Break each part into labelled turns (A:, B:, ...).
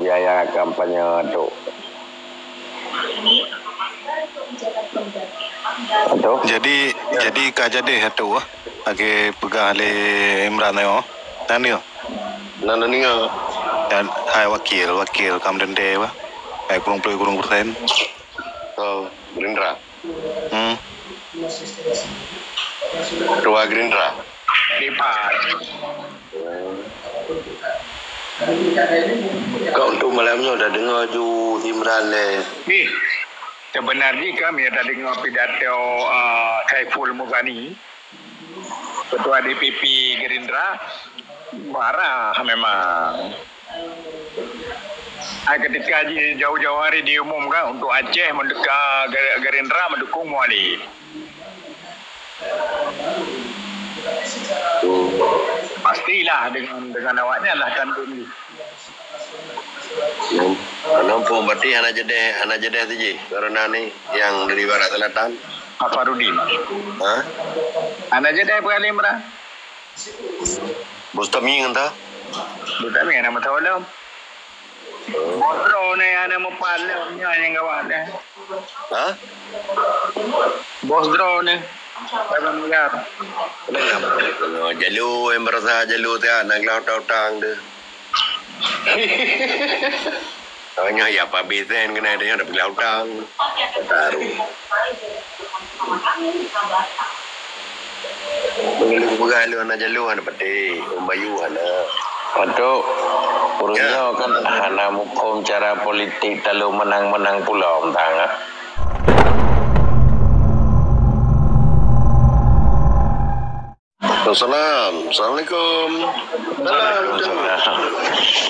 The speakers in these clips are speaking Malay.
A: biaya kampanye tu.
B: Jadi kajade hatu age pegah le Imran yo. Nanio.
A: Nanio.
B: Dan hai wakil Kamden Dewa. Hai kurung persen.
A: Oh, Gerindra.
B: Dua Gerindra.
C: Lipat.
A: Kau untuk malamnya dah dengar ju Imran le.
C: Sebenarnya kami ada dengar pidato Saiful Muzani, Ketua DPP Gerindra, marah memang. Ketika jauh-jauh hari diumumkan untuk Aceh mendekat Gerindra mendukung Muali. Pastilah dengan awaknya lah tandun.
A: Nampu berarti anak jedeh tu je. Karena ni yang dari barat selatan.
C: Afarudin. Anak jedeh beralih merah.
A: Bustami entah.
C: Bustami nama tahu lah. Bosdro ni ada mempal yang kawan ni. Bosdro ni. Bagaimana melihat?
A: Jalur yang berasa jalur tu nak laut-lautang tu. Tanya ya apa beza kena dia ada lautang. Taruh. Mengeluh anak jalur anak peti, Bayu anak. Untuk urusnya kan anak hukum cara politik terlalu menang-menang pulau tang. Assalamualaikum.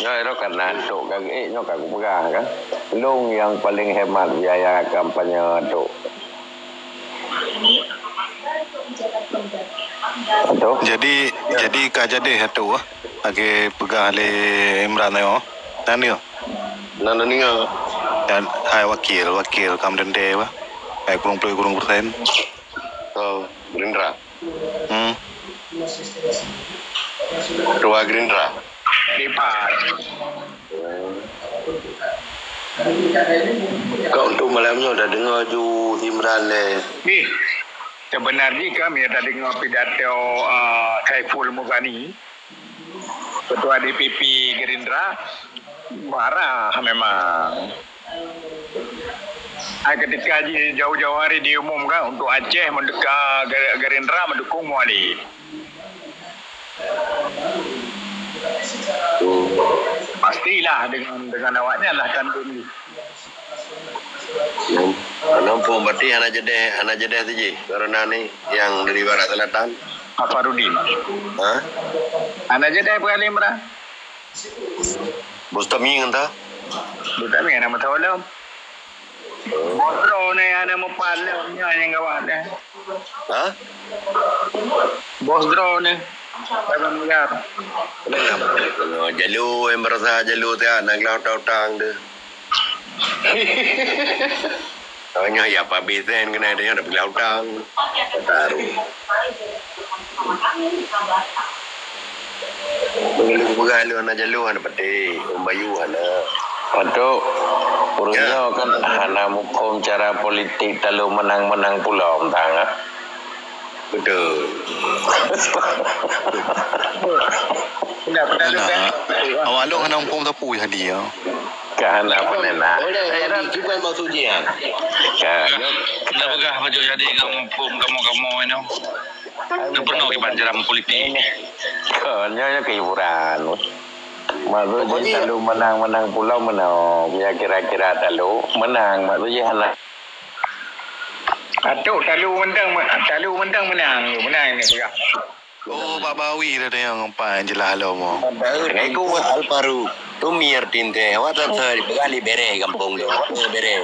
A: Ya, itu karena tu kaki nyo kaku pegang kan. Long yang paling hemat biaya kampanye tu.
B: Jadi kajade hatu age pegah le Imran yo. Nanio. Dan hai wakil Kamden Dewa. Hai kurung persen.
A: Oh, Gerindra.
B: Dua Gerindra.
C: Lipat.
A: Kau untuk malamnya dah dengar ju Imran le.
C: Sebenarnya kami ada dengar pidato Saiful Muzani, Ketua DPP Gerindra, marah memang. Ketika jauh-jauh hari diumumkan untuk Aceh mendekat Gerindra mendukung Muali. Pastilah dengan awaknya lah tandun.
A: Nampu berarti anak jedeh tu je. Karena ni yang dari barat selatan.
C: Afarudin. Anak jedeh beralih merah.
A: Bustami entah.
C: Bustami nama tahu lah. Bosdro ni ada mempal yang kawan ni. Bosdro ni. Bagaimana melihat?
A: Jalur yang berasa jalur tu nak laut-lautang tu. Tanya ya apa beza kena dia ada lautang. Taruh. Mengeluh anak jalur anak peti, Bayu anak. Untuk urusnya kan anak hukum cara politik terlalu menang-menang pulau tang. Betul.
B: Awak lu kena umpung tapu ya dia.
A: Kan apa nena?
C: Juga mau tujian.
A: Kan.
D: Kenapa kah maju jadi kamu ini? Itu pernah ke banjaran politik.
A: Kayaknya kehiburan. Maksudnya terlalu menang-menang pulau menang. Ya kira-kira terlalu menang. Maksudnya anak.
C: Atuk terlalu menang menang ni juga.
B: Oh, Pak Bawi dah yang empat jelah lo mo.
A: Ngai ku Alparu. Tu mier tinte. Awak tak tahu berkali bere kampung tu. Bere.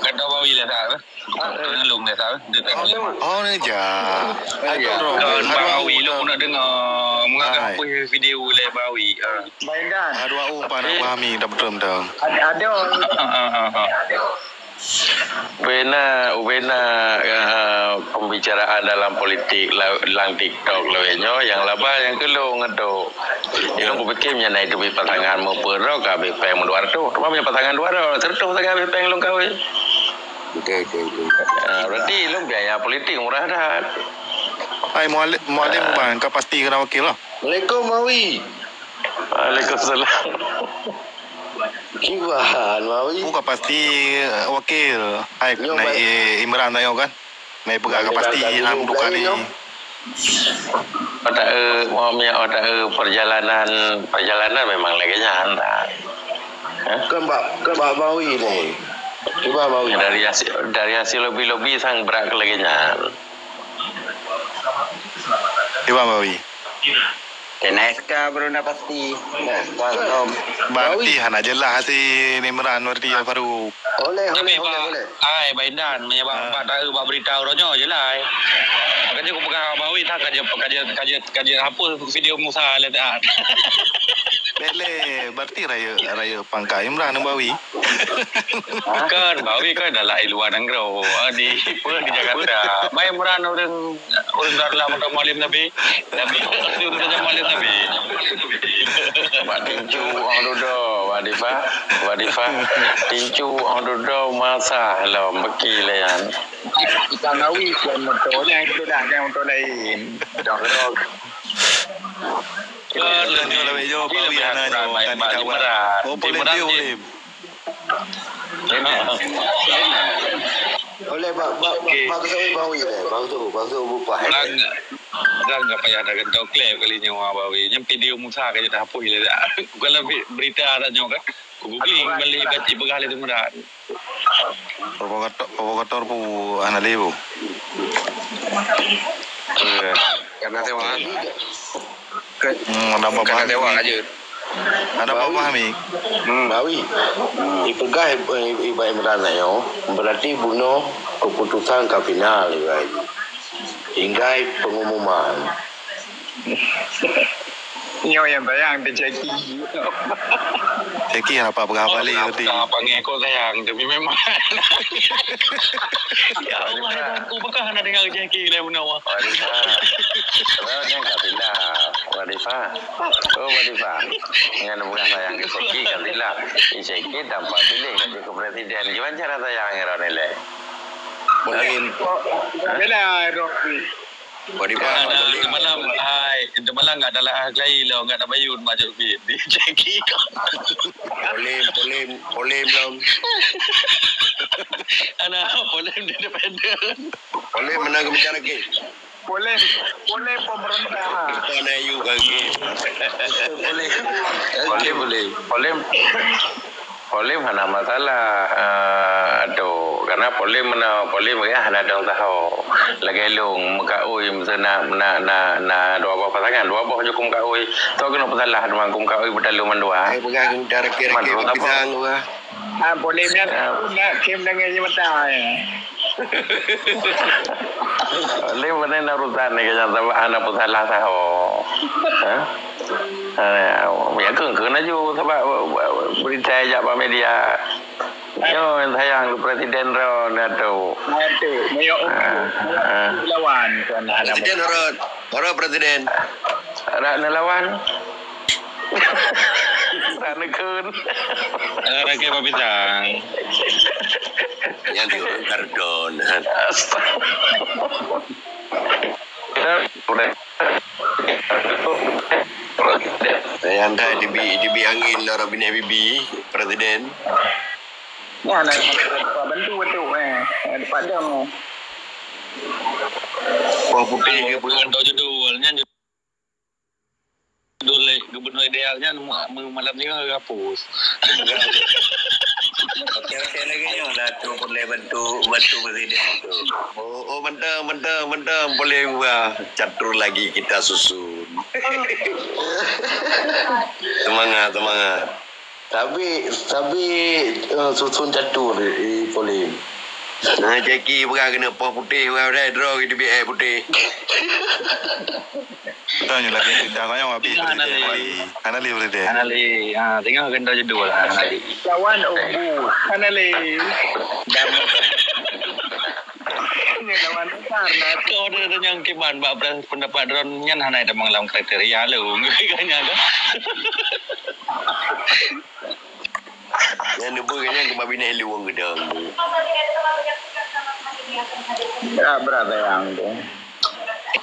D: Kata Bawi lah tak? Tolong dah tak?
B: Oh ni je.
D: Bawi lu nak dengar mengaku video le Bawi.
C: Mainkan.
B: Dua umpan Kami dah betul.
C: Ada.
A: Ubena pembicaraan dalam politik lang TikTok lawenyo yang laba yang kelong ado. Ilong kupikirnya naik duit pasangan mau perok kabeh peng luar tu. Cuma punya pasangan luar serta pasangan kabeh peng long kawin.
E: Okey.
A: Berarti ilong biaya politik murah dah.
B: Hai mualim bang, kau pasti kena wakil lah.
E: Assalamualaikum Mawi.
A: Waalaikumsalam.
E: Kiwan Mawi.
B: Kau pasti wakil. Hai naik Imran tayo kan. Naik pegang pasti ham bukan ni.
A: Otak perjalanan memang lagi jalan dah.
E: Kebak Mawi ni. Cuba Mawi.
A: Dari hasil lobby sang berak lagi jalan.
B: Iba Mawi.
C: Kena SK baru nak pasti.
B: Berarti hana jelas hati Imran berarti baru.
E: Boleh.
D: Ai baidan menyebab tahu buat berita ronyo je lah. Makanya aku pegang bawi tak kaji hapus video Musa lihat tak.
B: Bele berarti raya pangkat Imran Bawi.
D: Bukan bawi kan adalah luar negara di Jakarta. Mai Imran orang dalam atau malim Nabi itu saja malim Nabi.
A: Tincu orang duduk Wadifa tincu orang duduk masa lah beki layan
C: Kita ngawi kan motor yang itu dah yang motor lain. Dah.
B: Lanjut lah bejo Bawi hana jo kan kawan. Oh boleh dia boleh.
E: Boleh bagus Mawi ni. Bagus bupa.
D: Lang apa payah dah gentau klep kali nyawa bawi. Yang video Musa kan dah hapus le dah. Kalau berita ada nyawa kan. Googling balik baca begal itu mudah.
B: Provokator pu hana lebu.
E: Karena tewang.
B: Ada apa
E: Tewang aja.
B: Ada apa mi?
E: Mawi. Ipegah Ibu Imran yo. Berarti bunuh keputusan ke final guys. Hingga pengumuman.
C: Nyo yang bayang dia ceki.
B: Ceki apa balik berarti.
D: Apa ngeko sayang tapi memang. Ya Allah aku bakal nak dengar ceki le menawa.
A: sebenarnya enggak pindah Wadifa dengan bukan sayang ke Seki kan tidak Seki dapat pilih ke presiden gimana cara sayang Iran ini
E: Mungkin
C: Bela Rocky.
D: Malam enggak ada lah lain lah enggak ada bayun macam ni ceki
E: Polim belum.
D: ana polim independen
E: Polim menang bicara ke.
C: Boleh pemerintah.
E: Kita nak you lagi.
A: Polim hana masalah karena polim ya hana dong tahu lagi long muka oi na dua buah pasangan dua buah jukum ka oi tu kena masalah dengan kum ka oi bedalu mandua
E: Pegang bicara ke pisang gua.
C: Bolehnya nak kem dengan jematan.
A: Polim mana narutan ni kaya hana masalah tahu ya keng aja sebab berita aja pak media yo sayang presiden ro nato
C: Mayo lawan kan ada.
E: Presiden Horot presiden.
A: lawan Ranekun
D: Rake Babitang
E: Yang diurut kardon. Yang dah dibi angin lah Robin Habibie presiden.
C: Ya nak bantu betul padang.
E: Wah putih ke
D: bukan tahu judulnya judul gubernur idealnya malam ni hapus.
E: Okey lagi yo lah tu boleh bantu presiden tu. Oh mentang boleh buat catur lagi kita susun. Semangat. Tapi susun catur boleh. Jackie perang kena pos putih orang dah draw kita biar putih.
B: Tanya lagi kita kau yang habis Hanali boleh deh.
D: Hanali, tengok ganda judul lah Hanali.
C: Kawan Obu, Hanali. Ini lawan besar lah.
D: Kau ada yang kiban bab pendapat Ron nyan Hanai dah mengalam kriteria lu. Kayaknya kan.
E: Yang lupa kan yang kebabinah luang gedang.
C: Berapa yang tu?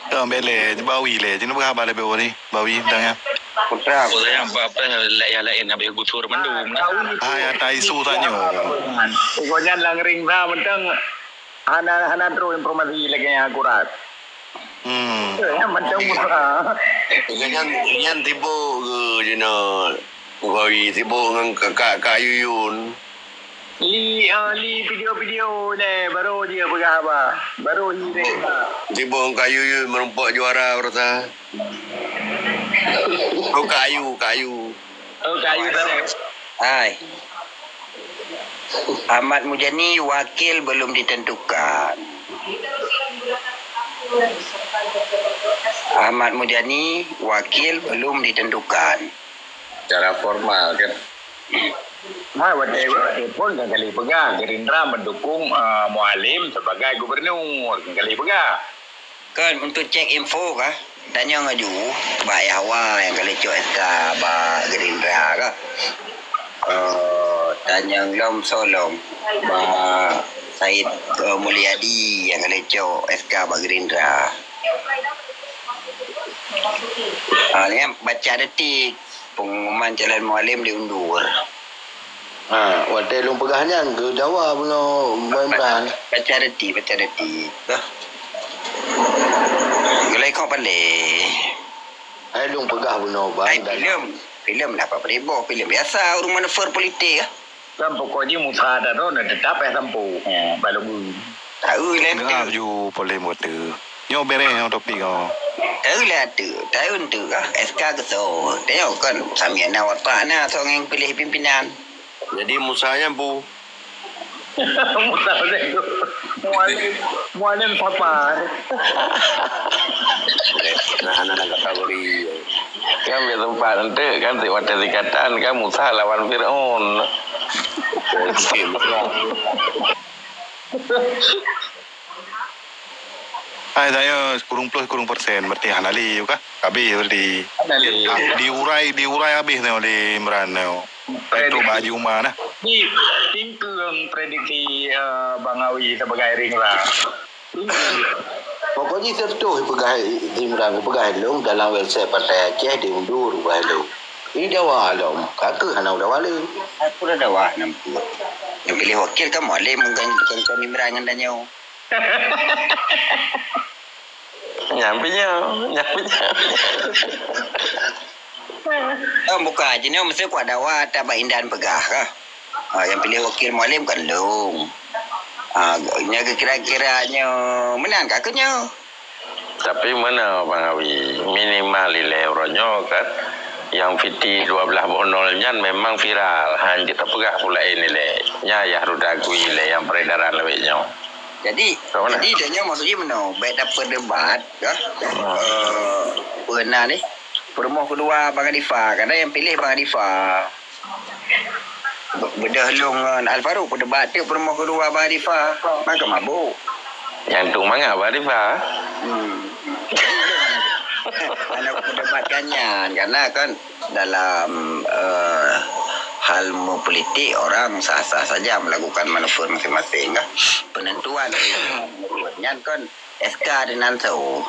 B: Kau beli bawi le. Jadi berapa ada bawa ni? Bawi tanya.
C: Putra.
D: Kau yang apa lain habis gusur mendung lah.
B: Ya tai su tanya.
C: Pokoknya lang ring dah mentang hana terus informasi lagi yang akurat. Ya mentang musa.
E: Yang tiba ke jena. Koi tiba dengan kakak Yuyun.
C: Li video-video ni baru dia berapa? Baru hiring.
E: Tiba dengan Yuyun merompak juara berasa. Oh kayu.
C: Oh kayu dah.
F: Hai. Ahmad Mujani wakil belum ditentukan. Ahmad Mujani wakil belum ditentukan.
D: Secara formal kan.
C: Pun kali pegang Gerindra mendukung Mualim sebagai gubernur kali pegang.
F: Kan untuk cek info kah? Tanya ngaju Mbak Yahwa yang kali cok SK Mbak Gerindra kah? Tanya Lom Solom Mbak Said Mulyadi yang kali cok SK Mbak Gerindra. Ni baca detik pengumuman calon Mualim diundur.
A: Wadah long pegahnya ke Jawa puno Imran.
F: Baca detik. Dah. Gelai kau balik.
A: Ai long pegah puno bang.
F: Filem lah apa ribu, filem biasa orang manuver politik ah.
C: Kan pokoknya musa dah tu nak tetap sampu. Balu.
F: Tahu lah
B: Dengar ju boleh motor. Nyo bere yang topik kau.
F: Tahu lah tu. Tahun tu kah SK ke so. Tengok kan samiana watak na seorang yang pilih pimpinan.
E: Jadi musanya bu.
C: Musa tu. Mualim papa.
E: Anak-anak kategori.
A: Kan biar tempat nanti kan si wadah dikatakan kan Musa lawan Fir'aun.
B: Hai tanya kurung plus kurung persen berarti Hanali juga habis berarti. Diurai habis ni oleh Imran ni. Itu baju mana?
C: Ni tingkung prediksi Bang Awi sebagai ring lah.
A: Pokoknya tertuh pegah Imran pegah long dalam website Partai Aceh diundur pegah long. Ini Jawa long. Kakak hana udah wala.
F: Aku dah dawah nampak. Yang pilih wakil kan Mualim bukan Imran yang tanya.
A: Nyampe.
F: Buka aja ni mesti kuat dakwah tak Indan pegah kah? Yang pilih wakil Mualim kan long. Kira-kiranya menang kakaknya.
A: Tapi mana Bang Awi minimal nilai orangnya kan yang fiti 12 bonolnya memang viral. Hanya kita pegah pula ini nilainya ya rudagui yang peredaran lebihnya.
F: Jadi dia maksudnya mana? Baik dapat debat kah? Pernah ni permoh kedua Bang Adifah. Kadang yang pilih Bang Adifah. Bedah long Al-Faruq berdebat dia permoh kedua Bang Adifah. Maka mabuk.
A: Yang tu mana Bang Adifah?
F: Anak berdebatkannya karena kan dalam hal politik orang sah-sah saja melakukan manuver masing-masing kan. Penentuan yang kan SK dengan so.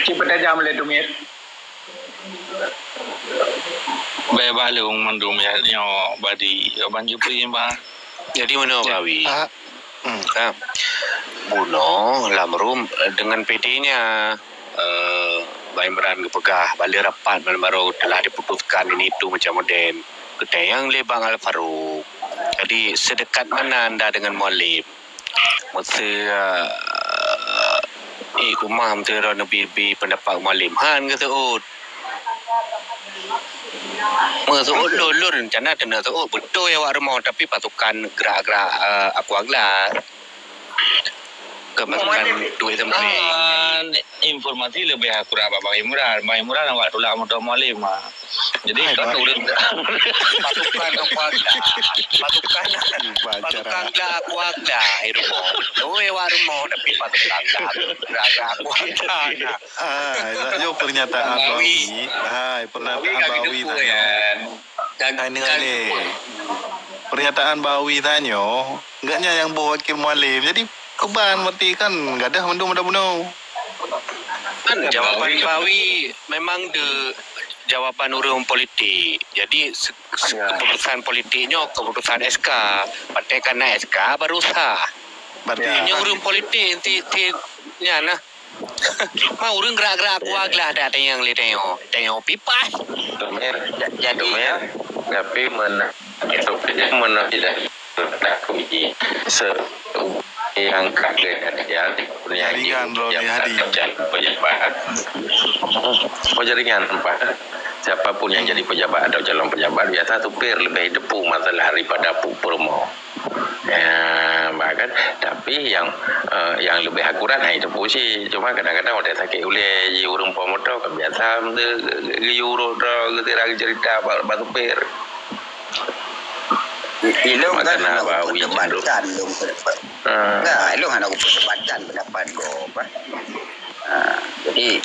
C: Cepat aja boleh dumit.
D: Balung mandum ya nyo badi banjir pun ba.
E: Jadi mana Bawi?
G: Buno lamrum dengan PD-nya Imran kepegah balik rapat baru telah diputuskan ini itu macam modern ketayang lebang Al-Faruq. Jadi sedekat mana anda dengan Mualim? Masa kumam tu orang nabi pendapat Mualim han kata Mertuut lulur rencana kena tuut betul ya wak rumah tapi pasukan gerak-gerak aku aglar. Kemasukan duit tempat.
D: Informasi lebih akurat Bang Imran. Bang Imran awak tolak motor malim. Jadi kan urut
F: Pasukan aku aglar. Pasukan aku aglar. Rumah. Betul ya wak rumah tapi pasukan gerak-gerak aku aglar.
B: Itu pernyataan Bawi. Pernyataan Bawi tanya. Pernyataan Bawi tanya, enggaknya yang bawa wakil mualim. Jadi keban mati kan enggak ada mendung-mendung.
G: Kan jawapan Bawi memang jawapan urung politik. Jadi keputusan politiknya keputusan SK. Partai kena SK baru sah.
B: Berarti
G: Ini urung politik nya nah. Mau urung gerak-gerak aku aglah dah yang tengok pipas.
A: Jadi tapi itu tidak uji yang kaget ya punya jaringan Pak. Siapapun yang jadi pejabat atau calon pejabat biasa tupir lebih depu masalah daripada promo. Bahkan tapi yang lebih akurat itu sih cuma kadang-kadang ada sakit oleh urung pomoto kan biasa euro cerita batu per.
F: Ilung kan aku perdebatkan enggak, ilung kan aku perdebatkan pendapat kau apa. Jadi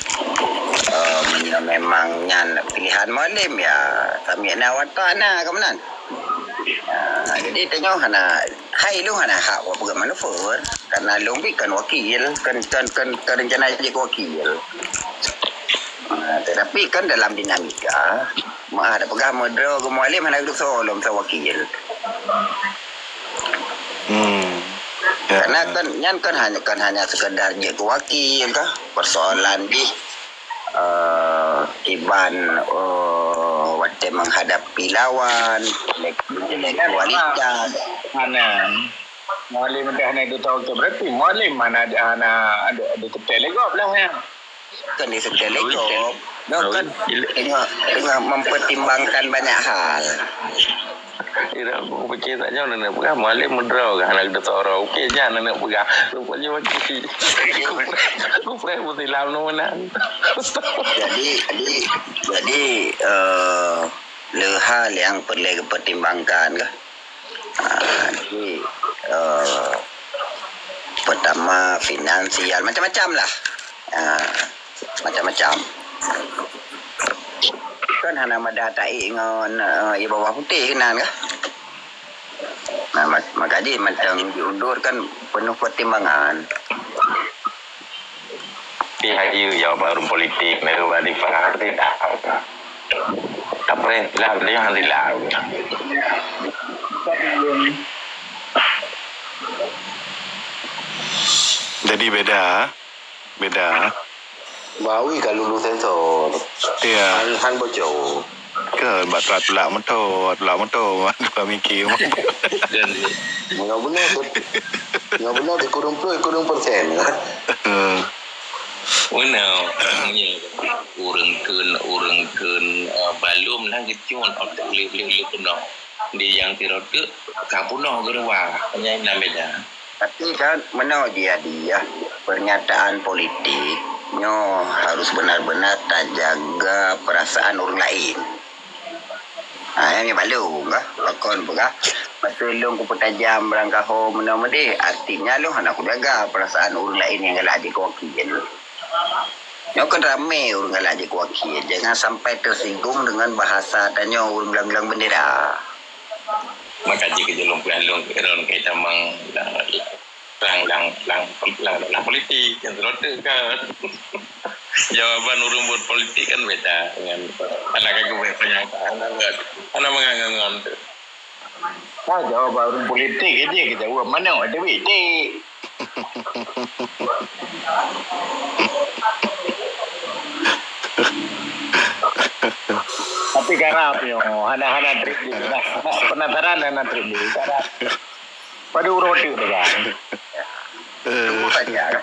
F: memangnya pilihan mualim ya kami nak watana kemenan. Jadi tengok hana hai lu hana hak wa program manuver karena lu kan wakil kan rencana jadi wakil. Tetapi kan dalam dinamika ada program model ke mualim hana duduk solom sa wakil. Karena kan hanya sekedar jadi wakil kah persoalan di Iban waktu menghadapi lawan kualitas
C: Mualim dah nak tahu ke berarti mualim mana ada telegraf lah ya.
F: Kan di telegraf kan tengah mempertimbangkan banyak hal.
A: Ira aku fikir saja nak pegang mualim mendraw kan nak orang okey je nak pegang rupanya macam aku pernah mesti lalu mana.
F: Jadi hal yang perlu dipertimbangkan ke. Jadi pertama finansial macam-macam lah. Macam-macam. Kan hana madatai ngon bawah putih kenan kah? Maka jadi macam diundur kan penuh pertimbangan.
A: Pihak jawab urung politik nak bagi faham tidak. Apa lah dia hang dilau.
B: jadi beda.
E: Bawi kalau lulus sensor.
B: Iya.
E: Han bocor.
B: Ke batrat tulak motor apa mikir.
E: Enggak benar dikurung persen. Urang keun balum lah gitu on boleh penuh. Di yang tirot ke kapuno gerwa hanya beda.
F: Tapi kan mana dia pernyataan politik harus benar-benar tak jaga perasaan orang lain. Yang balu enggak lakon enggak betul lu ku tajam berangkah ho menamade artinya lu hendak aku jaga perasaan orang lain yang galak jadi wakil. Kan ramai orang galak jadi wakil, jangan sampai tersinggung dengan bahasa tanya orang belang-belang bendera.
E: Maka jika jelung keron kita mang lang politik yang terus kan. Jawaban urung buat politik kan beda dengan anak aku pernyataan anak mengangan tu.
C: Jawaban urung politik aja kita buat mana ada duit. Tapi garap yo, hana trip ni lah. Penasaran hana trip ni. Pada urut tu kan.
F: Tunggu saja.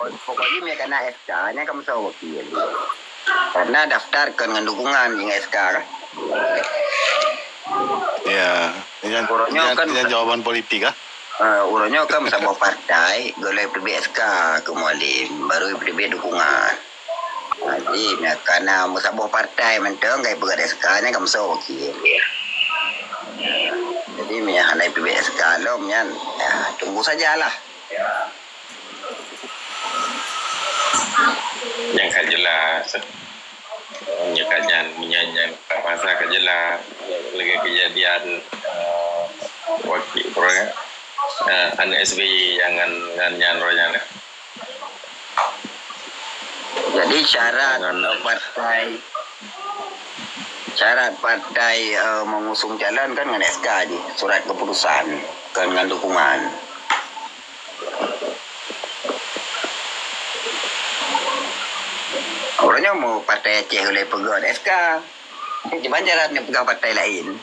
F: Pokoknya dia kena SK-nya kamu tahu wakil. Karena daftarkan dengan dukungan dengan SK kan.
B: Ya, yang jawaban politik ah.
F: Urutnya kan sebuah partai, golek PBSK ke mualim, baru PB dukungan. Jadi, karena sebuah partai mentang gaya pegat SK-nya kamu tahu wakil. Jadi, hanya PBSK lo, tunggu sajalah.
E: Yang kajelas menyanyi masa kajelas lagi kejadian wakil program SBY yang ngan rohnya.
F: Jadi syarat partai mengusung calon kan dengan SK aja, surat keputusan kan dengan dukungan. Orangnya mau partai Aceh oleh pegang SK. Cuma jalannya pegang partai lain.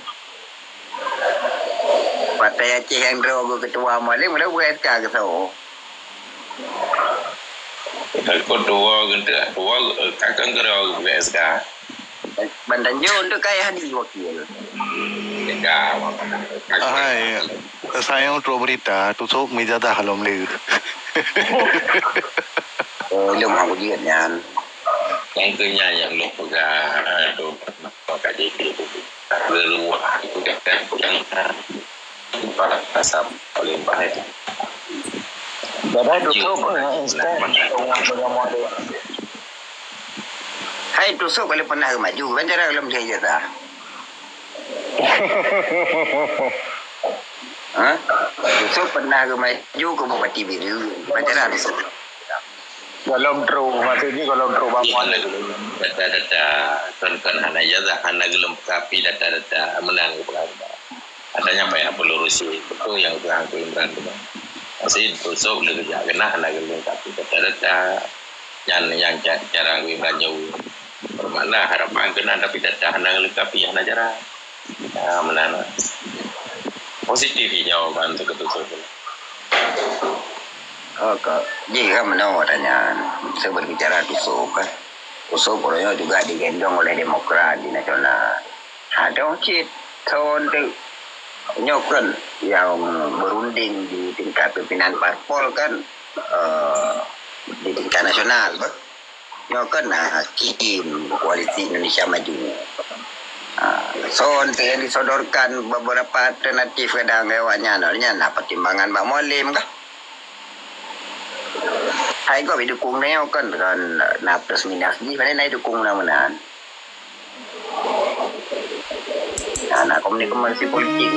F: Partai Aceh yang drogo ketua mualim boleh buat SK ke so.
E: Kalau dua kakak kerja buat SK.
F: Bandan jo untuk kaya hadir wakil.
E: Enggak,
B: Hai, saya untuk berita tusuk meja dah halam le.
F: Belum aku juga nyan.
E: Yang kenyanya yang lembaga itu KJP itu leluah itu yang para asap paling baik.
C: Jadi tutup
F: Hai tusuk kalau pernah maju kan cara belum dia jatah. Tusuk pernah maju ke Bupati Biru kan cara tusuk.
C: Golong true, maksudnya golong true bangun.
E: Data-data kan hanya jatah hanya gelem kapi data-data menang ke adanya banyak pelurusi itu yang berangku Imran itu. Masih tusuk lebih kena hanya gelem kapi data-data yang cara Imran jauh. Bermakna harapan kena tapi data hanya gelem kapi hanya cara menang. Positif jawaban untuk ketusuk.
F: Jika menurut tanya, saya berbicara tusuk kan. Tusuk orangnya juga digendong oleh Demokrat di nasional. Ada cit tahun tu nyokan yang berunding di tingkat pimpinan parpol kan di tingkat nasional kan. Nyokan Hakim Koalisi Indonesia Maju. So untuk yang disodorkan beberapa alternatif kadang lewatnya, pertimbangan Pak Mualim kah? Hai kau dukung neo kan plus minus ni mana naik dukung namunan. Anak komunikasi politik.